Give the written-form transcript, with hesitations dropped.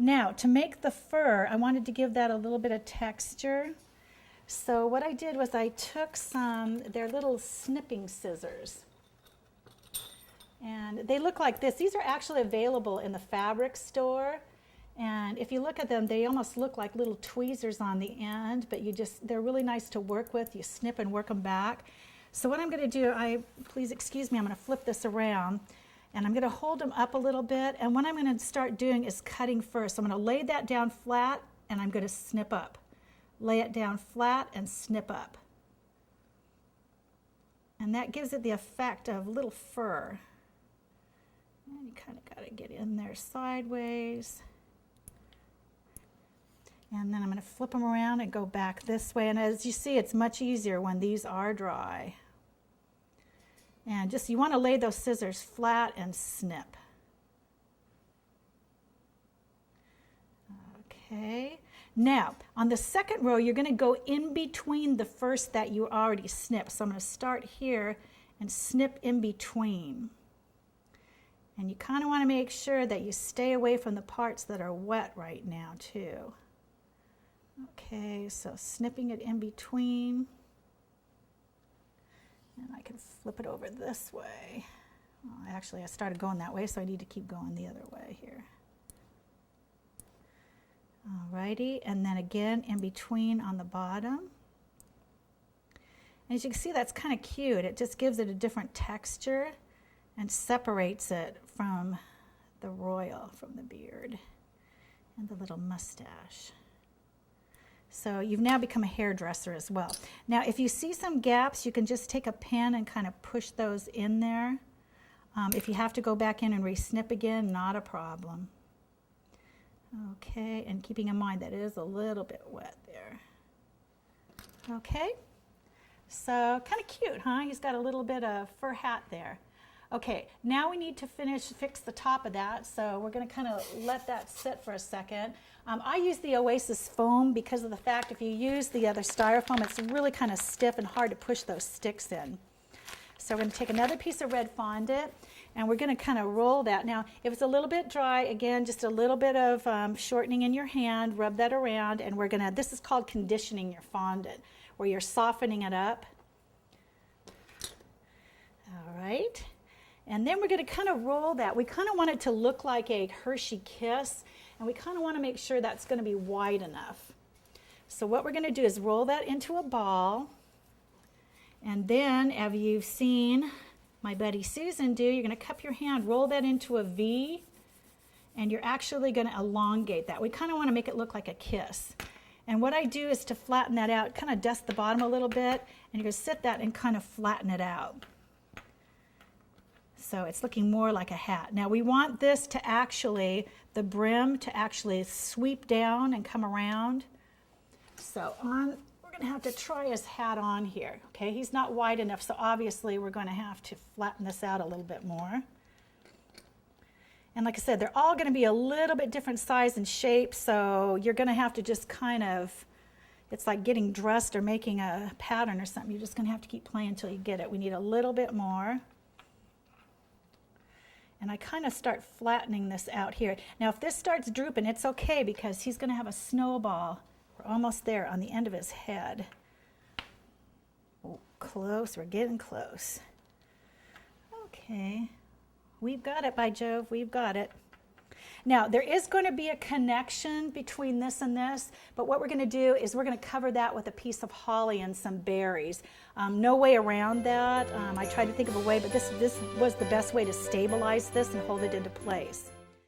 Now, to make the fur, I wanted to give that a little bit of texture. So what I did was I took they're little snipping scissors. And they look like this. These are actually available in the fabric store. And if you look at them, they almost look like little tweezers on the end, but they're really nice to work with. You snip and work them back. So what I'm going to do, please excuse me, I'm going to flip this around, and I'm going to hold them up a little bit. And what I'm going to start doing is cutting first. So I'm going to lay that down flat, and I'm going to snip up. Lay it down flat and snip up. And that gives it the effect of little fur. And you kind of got to get in there sideways. And then I'm going to flip them around and go back this way. And as you see, it's much easier when these are dry. And you want to lay those scissors flat and snip. Okay. Now, on the second row, you're going to go in between the first that you already snipped. So I'm going to start here and snip in between. And you kind of want to make sure that you stay away from the parts that are wet right now, too. Okay, so snipping it in between. And I can flip it over this way. Well, actually, I started going that way, so I need to keep going the other way here. Alrighty, and then again in between on the bottom. And as you can see, that's kind of cute. It just gives it a different texture and separates it from the royal, from the beard and the little mustache. So you've now become a hairdresser as well. Now, if you see some gaps, you can just take a pen and kind of push those in there. If you have to go back in and re-snip again, not a problem. Okay, and keeping in mind that it is a little bit wet there. Okay, so kind of cute, huh? He's got a little bit of fur hat there. Okay, now we need to fix the top of that, so we're going to kind of let that sit for a second. I use the Oasis foam because of the fact if you use the other styrofoam, it's really kind of stiff and hard to push those sticks in. So we're going to take another piece of red fondant, and we're going to kind of roll that. Now, if it's a little bit dry, again, just a little bit of shortening in your hand, rub that around, and we're going to, this is called conditioning your fondant, where you're softening it up. All right. And then we're going to kind of roll that. We kind of want it to look like a Hershey Kiss, and we kind of want to make sure that's going to be wide enough. So what we're going to do is roll that into a ball, and then, as you've seen my buddy Susan do, you're going to cup your hand, roll that into a V, and you're actually going to elongate that. We kind of want to make it look like a kiss. And what I do is to flatten that out, kind of dust the bottom a little bit, and you're going to sit that and kind of flatten it out. So it's looking more like a hat. Now we want this to actually, the brim to actually sweep down and come around. So we're going to have to try his hat on here. Okay, he's not wide enough, so obviously we're going to have to flatten this out a little bit more. And like I said, they're all going to be a little bit different size and shape, so you're going to have to just kind of, it's like getting dressed or making a pattern or something. You're just going to have to keep playing until you get it. We need a little bit more. And I kind of start flattening this out here. Now if this starts drooping, it's okay because he's going to have a snowball. We're almost there on the end of his head. Oh, close, we're getting close. Okay, we've got it, by Jove, we've got it. Now there is going to be a connection between this and this, but what we're going to do is we're going to cover that with a piece of holly and some berries. No way around that. I tried to think of a way, but this was the best way to stabilize this and hold it into place.